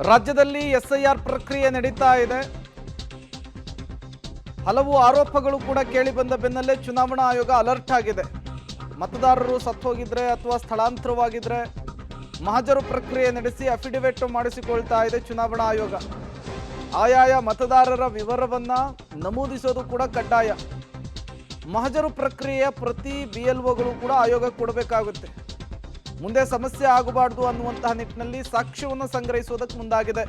ರಾಜ್ಯದಲ್ಲಿ ಎಸ್ಐಆರ್ ಪ್ರಕ್ರಿಯೆ ನಡೀತಾ ಇದೆ. ಹಲವು ಆರೋಪಗಳು ಕೂಡ ಕೇಳಿ ಬಂದ ಬೆನ್ನಲ್ಲೇ ಚುನಾವಣಾ ಆಯೋಗ ಅಲರ್ಟ್ ಆಗಿದೆ. ಮತದಾರರು ಸತ್ತೋಗಿದ್ರೆ ಅಥವಾ ಸ್ಥಳಾಂತರವಾಗಿದ್ರೆ ಮಹಜರು ಪ್ರಕ್ರಿಯೆ ನಡೆಸಿ ಅಫಿಡವಿಟ್ ಮಾಡಿಸಿಕೊಳ್ತಾ ಇದೆ ಚುನಾವಣಾ ಆಯೋಗ. ಆಯಾಯ ಮತದಾರರ ವಿವರವನ್ನ ನಮೂದಿಸೋದು ಕೂಡ ಕಡ್ಡಾಯ. ಮಹಜರು ಪ್ರಕ್ರಿಯೆಯ ಪ್ರತಿ BLOಗಳು ಕೂಡ ಆಯೋಗ ಕೊಡಬೇಕಾಗುತ್ತೆ. ಮುಂದೆ ಸಮಸ್ಯೆ ಆಗಬಾರ್ದು ಅನ್ನುವಂತಹ ನಿಟ್ಟಿನಲ್ಲಿ ಸಾಕ್ಷ್ಯವನ್ನು ಸಂಗ್ರಹಿಸುವುದಕ್ಕೆ ಮುಂದಾಗಿದೆ.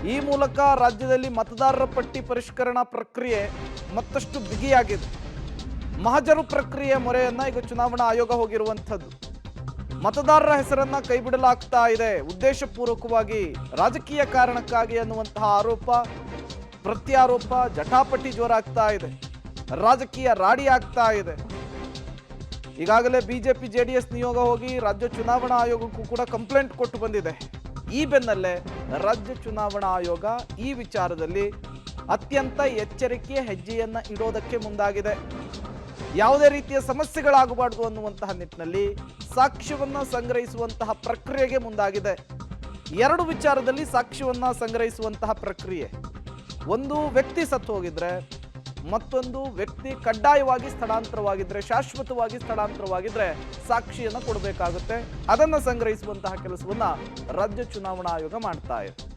ಈ ಮೂಲಕ ರಾಜ್ಯದಲ್ಲಿ ಮತದಾರರ ಪಟ್ಟಿ ಪರಿಷ್ಕರಣಾ ಪ್ರಕ್ರಿಯೆ ಮತ್ತಷ್ಟು ಬಿಗಿಯಾಗಿದೆ. ಮಹಜರು ಪ್ರಕ್ರಿಯೆ ಮೊರೆಯನ್ನ ಈಗ ಚುನಾವಣಾ ಆಯೋಗ ಹೋಗಿರುವಂಥದ್ದು. ಮತದಾರರ ಹೆಸರನ್ನ ಕೈಬಿಡಲಾಗ್ತಾ ಇದೆ ಉದ್ದೇಶಪೂರ್ವಕವಾಗಿ, ರಾಜಕೀಯ ಕಾರಣಕ್ಕಾಗಿ ಅನ್ನುವಂತಹ ಆರೋಪ ಪ್ರತ್ಯಾರೋಪ ಜಟಾಪಟಿ ಜೋರಾಗ್ತಾ ಇದೆ. ರಾಜಕೀಯ ರಾಡಿ ಆಗ್ತಾ ಇದೆ. ಈಗಾಗಲೇ ಬಿಜೆಪಿ JDS ನಿಯೋಗ ಹೋಗಿ ರಾಜ್ಯ ಚುನಾವಣಾ ಆಯೋಗಕ್ಕೂ ಕೂಡ ಕಂಪ್ಲೇಂಟ್ ಕೊಟ್ಟು ಬಂದಿದೆ. ಈ ಬೆನ್ನಲ್ಲೇ ರಾಜ್ಯ ಚುನಾವಣಾ ಆಯೋಗ ಈ ವಿಚಾರದಲ್ಲಿ ಅತ್ಯಂತ ಎಚ್ಚರಿಕೆಯ ಹೆಜ್ಜೆಯನ್ನ ಇಡೋದಕ್ಕೆ ಮುಂದಾಗಿದೆ. ಯಾವುದೇ ರೀತಿಯ ಸಮಸ್ಯೆಗಳಾಗಬಾರ್ದು ಅನ್ನುವಂತಹ ನಿಟ್ಟಿನಲ್ಲಿ ಸಾಕ್ಷ್ಯವನ್ನ ಸಂಗ್ರಹಿಸುವಂತಹ ಪ್ರಕ್ರಿಯೆಗೆ ಮುಂದಾಗಿದೆ. ಎರಡು ವಿಚಾರದಲ್ಲಿ ಸಾಕ್ಷ್ಯವನ್ನ ಸಂಗ್ರಹಿಸುವಂತಹ ಪ್ರಕ್ರಿಯೆ. ಒಂದು ವ್ಯಕ್ತಿ ಸತ್ತು ಹೋಗಿದ್ರೆ, ಮತ್ತೊಂದು ವ್ಯಕ್ತಿ ಕಡ್ಡಾಯವಾಗಿ ಸ್ಥಳಾಂತರವಾಗಿದ್ರೆ, ಶಾಶ್ವತವಾಗಿ ಸ್ಥಳಾಂತರವಾಗಿದ್ರೆ ಸಾಕ್ಷಿಯನ್ನು ಕೊಡಬೇಕಾಗುತ್ತೆ. ಅದನ್ನು ಸಂಗ್ರಹಿಸುವಂತಹ ಕೆಲಸವನ್ನ ರಾಜ್ಯ ಚುನಾವಣಾ ಆಯೋಗ ಮಾಡ್ತಾ ಇದೆ.